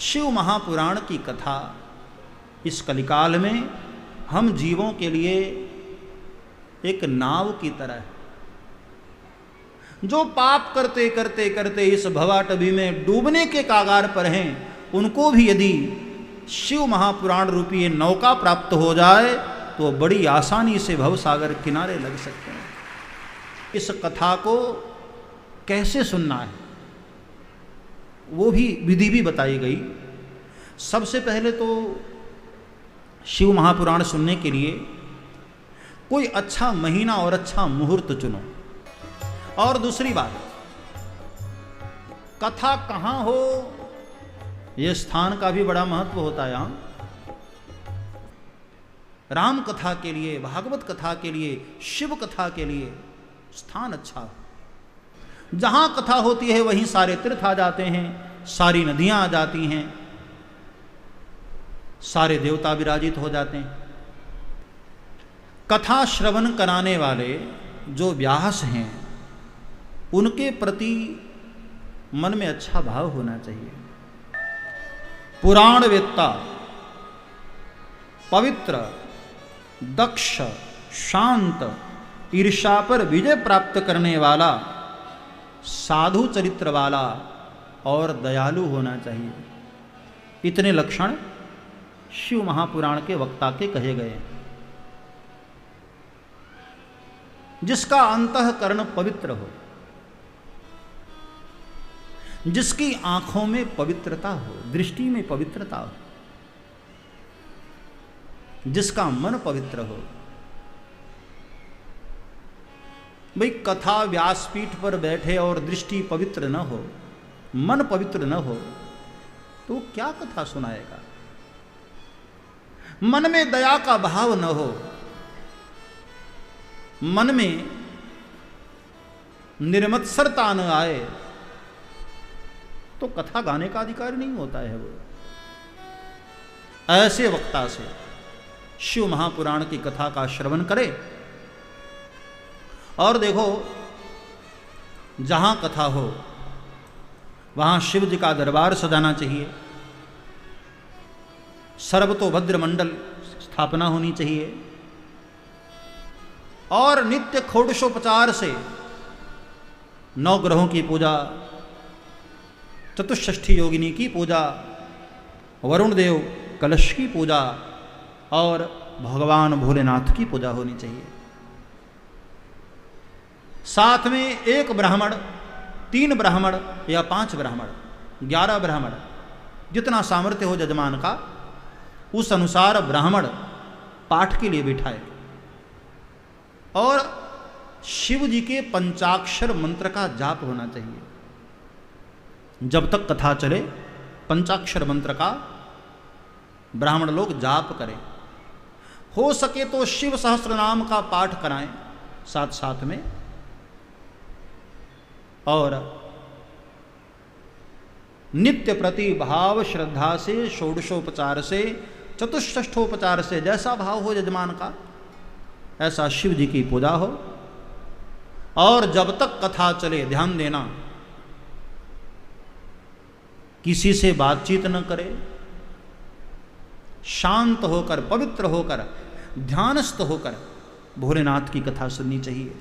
शिव महापुराण की कथा इस कलिकाल में हम जीवों के लिए एक नाव की तरह है। जो पाप करते करते करते इस भवाटभी में डूबने के कागार पर हैं, उनको भी यदि शिव महापुराण रूपी ये नौका प्राप्त हो जाए तो बड़ी आसानी से भवसागर किनारे लग सकते हैं। इस कथा को कैसे सुनना है वो भी विधि भी बताई गई। सबसे पहले तो शिव महापुराण सुनने के लिए कोई अच्छा महीना और अच्छा मुहूर्त चुनो। और दूसरी बात, कथा कहाँ हो यह स्थान का भी बड़ा महत्व होता है। यहाँ राम कथा के लिए, भागवत कथा के लिए, शिव कथा के लिए स्थान अच्छा हो। जहां कथा होती है वहीं सारे तीर्थ आ जाते हैं, सारी नदियां आ जाती हैं, सारे देवता विराजित हो जाते हैं। कथा श्रवण कराने वाले जो व्यास हैं उनके प्रति मन में अच्छा भाव होना चाहिए। पुराण वेत्ता, पवित्र, दक्ष, शांत, ईर्ष्या पर विजय प्राप्त करने वाला, साधु चरित्र वाला और दयालु होना चाहिए। इतने लक्षण शिव महापुराण के वक्ता के कहे गए हैं। जिसका अंतःकरण पवित्र हो, जिसकी आंखों में पवित्रता हो, दृष्टि में पवित्रता हो, जिसका मन पवित्र हो। भाई कथा व्यासपीठ पर बैठे और दृष्टि पवित्र न हो, मन पवित्र न हो तो क्या कथा सुनाएगा। मन में दया का भाव न हो, मन में निर्मत्सरता न आए तो कथा गाने का अधिकार नहीं होता है। वो ऐसे वक्ता से शिव महापुराण की कथा का श्रवण करे। और देखो, जहां कथा हो वहां शिव जी का दरबार सजाना चाहिए, सर्वतोभद्र मंडल स्थापना होनी चाहिए और नित्य षोडशोपचार से नवग्रहों की पूजा, चतुष्षष्ठी योगिनी की पूजा, वरुण देव कलश की पूजा और भगवान भोलेनाथ की पूजा होनी चाहिए। साथ में एक ब्राह्मण, 3 ब्राह्मण या 5 ब्राह्मण, 11 ब्राह्मण, जितना सामर्थ्य हो जजमान का उस अनुसार ब्राह्मण पाठ के लिए बिठाए और शिव जी के पंचाक्षर मंत्र का जाप होना चाहिए। जब तक कथा चले पंचाक्षर मंत्र का ब्राह्मण लोग जाप करें। हो सके तो शिव सहस्त्रनाम का पाठ कराएं साथ साथ में, और नित्य प्रति भाव श्रद्धा से, षोडशोपचार से, चतुष्षष्ठोपचार से, जैसा भाव हो यजमान का ऐसा शिव जी की पूजा हो। और जब तक कथा चले ध्यान देना, किसी से बातचीत न करे, शांत होकर, पवित्र होकर, ध्यानस्थ होकर भोलेनाथ की कथा सुननी चाहिए।